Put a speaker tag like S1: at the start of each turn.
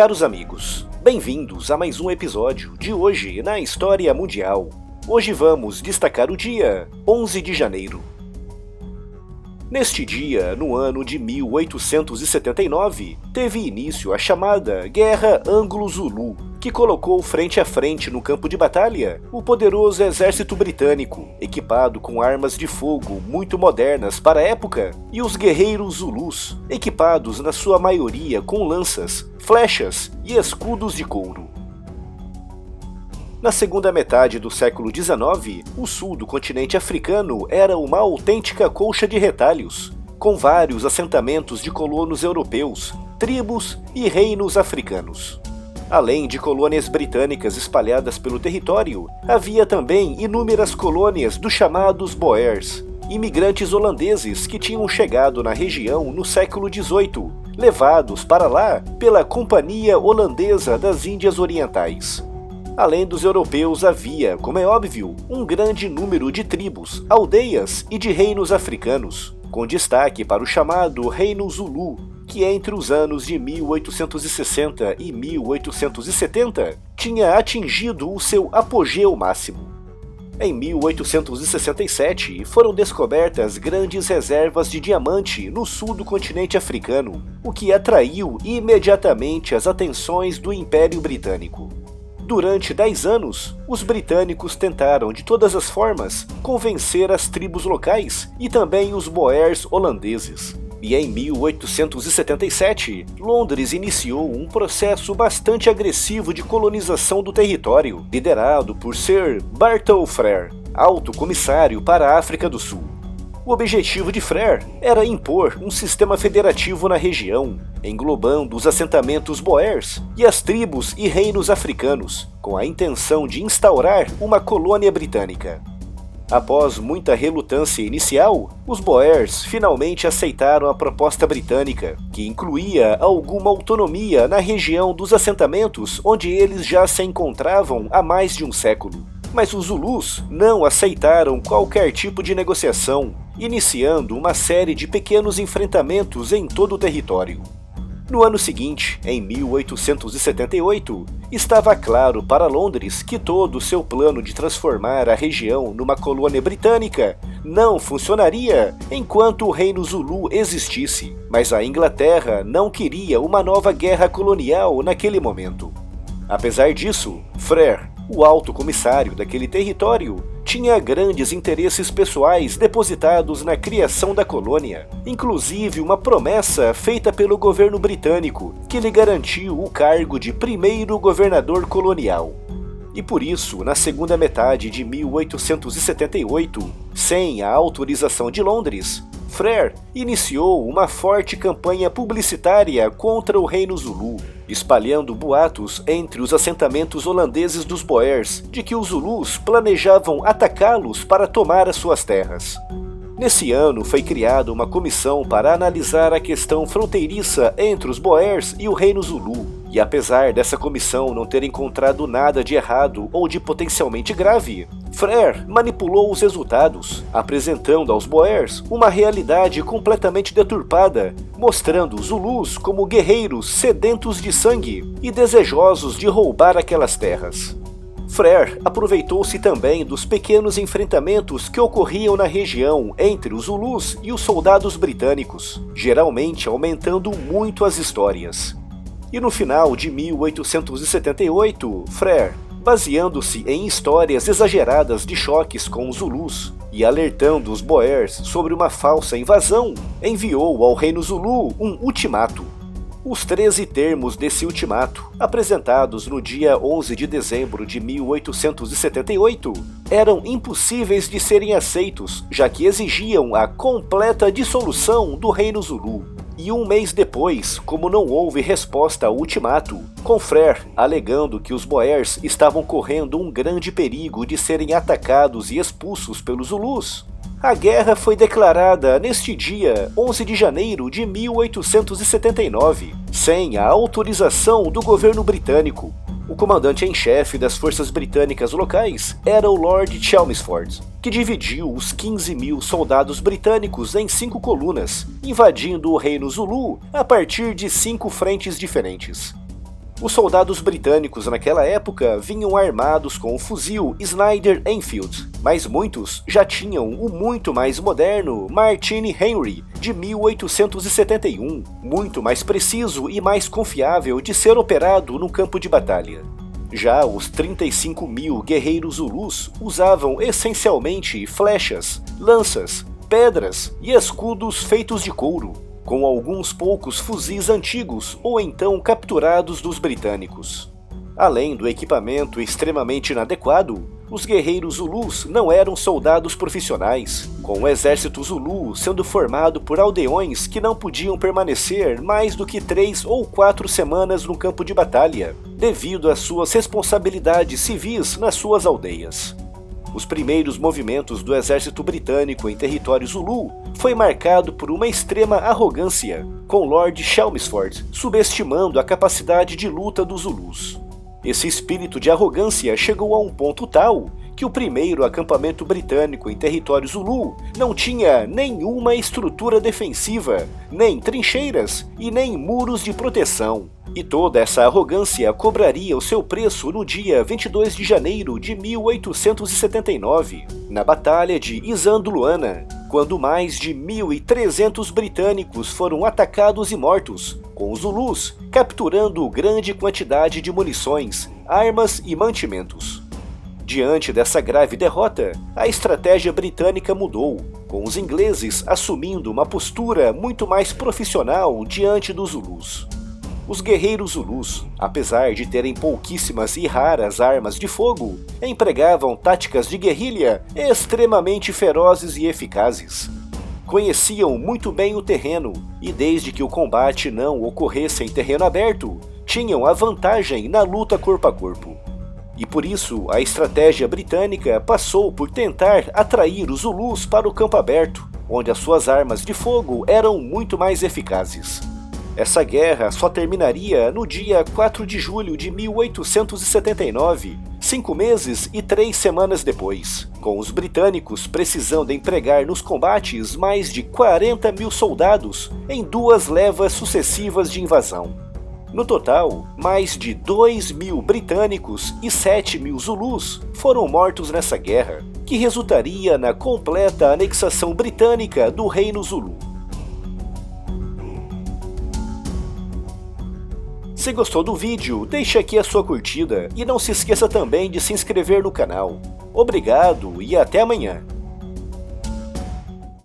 S1: Caros amigos, bem-vindos a mais um episódio de Hoje na História Mundial. Hoje vamos destacar o dia 11 de janeiro. Neste dia, no ano de 1879, teve início a chamada Guerra Anglo-Zulu, que colocou frente a frente no campo de batalha o poderoso exército britânico, equipado com armas de fogo muito modernas para a época, e os guerreiros Zulus, equipados na sua maioria com lanças, flechas e escudos de couro. Na segunda metade do século XIX, o sul do continente africano era uma autêntica colcha de retalhos, com vários assentamentos de colonos europeus, tribos e reinos africanos. Além de colônias britânicas espalhadas pelo território, havia também inúmeras colônias dos chamados Boers, imigrantes holandeses que tinham chegado na região no século XVIII, levados para lá pela Companhia Holandesa das Índias Orientais. Além dos europeus havia, como é óbvio, um grande número de tribos, aldeias e de reinos africanos, com destaque para o chamado Reino Zulu, que entre os anos de 1860 e 1870 tinha atingido o seu apogeu máximo. Em 1867 foram descobertas grandes reservas de diamante no sul do continente africano, o que atraiu imediatamente as atenções do Império Britânico. Durante 10 anos, os britânicos tentaram de todas as formas convencer as tribos locais e também os Boers holandeses. E em 1877, Londres iniciou um processo bastante agressivo de colonização do território, liderado por Sir Bartle Frere, alto comissário para a África do Sul. O objetivo de Frere era impor um sistema federativo na região, englobando os assentamentos Boers e as tribos e reinos africanos, com a intenção de instaurar uma colônia britânica. Após muita relutância inicial, os Boers finalmente aceitaram a proposta britânica, que incluía alguma autonomia na região dos assentamentos onde eles já se encontravam há mais de um século. Mas os Zulus não aceitaram qualquer tipo de negociação, iniciando uma série de pequenos enfrentamentos em todo o território. No ano seguinte, em 1878, estava claro para Londres que todo o seu plano de transformar a região numa colônia britânica não funcionaria enquanto o Reino Zulu existisse, mas a Inglaterra não queria uma nova guerra colonial naquele momento. Apesar disso, Frere, o alto comissário daquele território, tinha grandes interesses pessoais depositados na criação da colônia, inclusive uma promessa feita pelo governo britânico que lhe garantiu o cargo de primeiro governador colonial. E por isso, na segunda metade de 1878, sem a autorização de Londres, Frere iniciou uma forte campanha publicitária contra o Reino Zulu, espalhando boatos entre os assentamentos holandeses dos Boers de que os Zulus planejavam atacá-los para tomar as suas terras. Nesse ano foi criada uma comissão para analisar a questão fronteiriça entre os Boers e o Reino Zulu, e apesar dessa comissão não ter encontrado nada de errado ou de potencialmente grave, Frere manipulou os resultados, apresentando aos Boers uma realidade completamente deturpada, mostrando os Zulus como guerreiros sedentos de sangue e desejosos de roubar aquelas terras. Frere aproveitou-se também dos pequenos enfrentamentos que ocorriam na região entre os Zulus e os soldados britânicos, geralmente aumentando muito as histórias. E no final de 1878, Frere, baseando-se em histórias exageradas de choques com os Zulus e alertando os Boers sobre uma falsa invasão, enviou ao Reino Zulu um ultimato. Os 13 termos desse ultimato, apresentados no dia 11 de dezembro de 1878, eram impossíveis de serem aceitos, já que exigiam a completa dissolução do Reino Zulu. E um mês depois, como não houve resposta ao ultimato, com Frere alegando que os Boers estavam correndo um grande perigo de serem atacados e expulsos pelos Zulus, a guerra foi declarada neste dia 11 de janeiro de 1879, sem a autorização do governo britânico. O comandante em chefe das forças britânicas locais era o Lord Chelmsford, que dividiu os 15 mil soldados britânicos em 5 colunas, invadindo o Reino Zulu a partir de 5 frentes diferentes. Os soldados britânicos naquela época vinham armados com o fuzil Snyder Enfield, mas muitos já tinham o muito mais moderno Martini Henry de 1871, muito mais preciso e mais confiável de ser operado no campo de batalha. Já os 35 mil guerreiros Zulus usavam essencialmente flechas, lanças, pedras e escudos feitos de couro, com alguns poucos fuzis antigos ou então capturados dos britânicos. Além do equipamento extremamente inadequado, os guerreiros Zulus não eram soldados profissionais, com o exército Zulu sendo formado por aldeões que não podiam permanecer mais do que 3 ou 4 semanas no campo de batalha, devido às suas responsabilidades civis nas suas aldeias. Os primeiros movimentos do exército britânico em território Zulu foi marcado por uma extrema arrogância, com Lord Chelmsford subestimando a capacidade de luta dos Zulus. Esse espírito de arrogância chegou a um ponto tal que o primeiro acampamento britânico em território Zulu não tinha nenhuma estrutura defensiva, nem trincheiras e nem muros de proteção. E toda essa arrogância cobraria o seu preço no dia 22 de janeiro de 1879, na Batalha de Isandlwana, quando mais de 1.300 britânicos foram atacados e mortos, com os Zulus capturando grande quantidade de munições, armas e mantimentos. Diante dessa grave derrota, a estratégia britânica mudou, com os ingleses assumindo uma postura muito mais profissional diante dos Zulus. Os guerreiros Zulus, apesar de terem pouquíssimas e raras armas de fogo, empregavam táticas de guerrilha extremamente ferozes e eficazes. Conheciam muito bem o terreno e, desde que o combate não ocorresse em terreno aberto, tinham a vantagem na luta corpo a corpo. E por isso, a estratégia britânica passou por tentar atrair os Zulus para o campo aberto, onde as suas armas de fogo eram muito mais eficazes. Essa guerra só terminaria no dia 4 de julho de 1879, 5 meses e 3 semanas depois, com os britânicos precisando empregar nos combates mais de 40 mil soldados em 2 levas sucessivas de invasão. No total, mais de 2.000 britânicos e 7.000 Zulus foram mortos nessa guerra, que resultaria na completa anexação britânica do Reino Zulu. Se gostou do vídeo, deixe aqui a sua curtida e não se esqueça também de se inscrever no canal. Obrigado e até amanhã!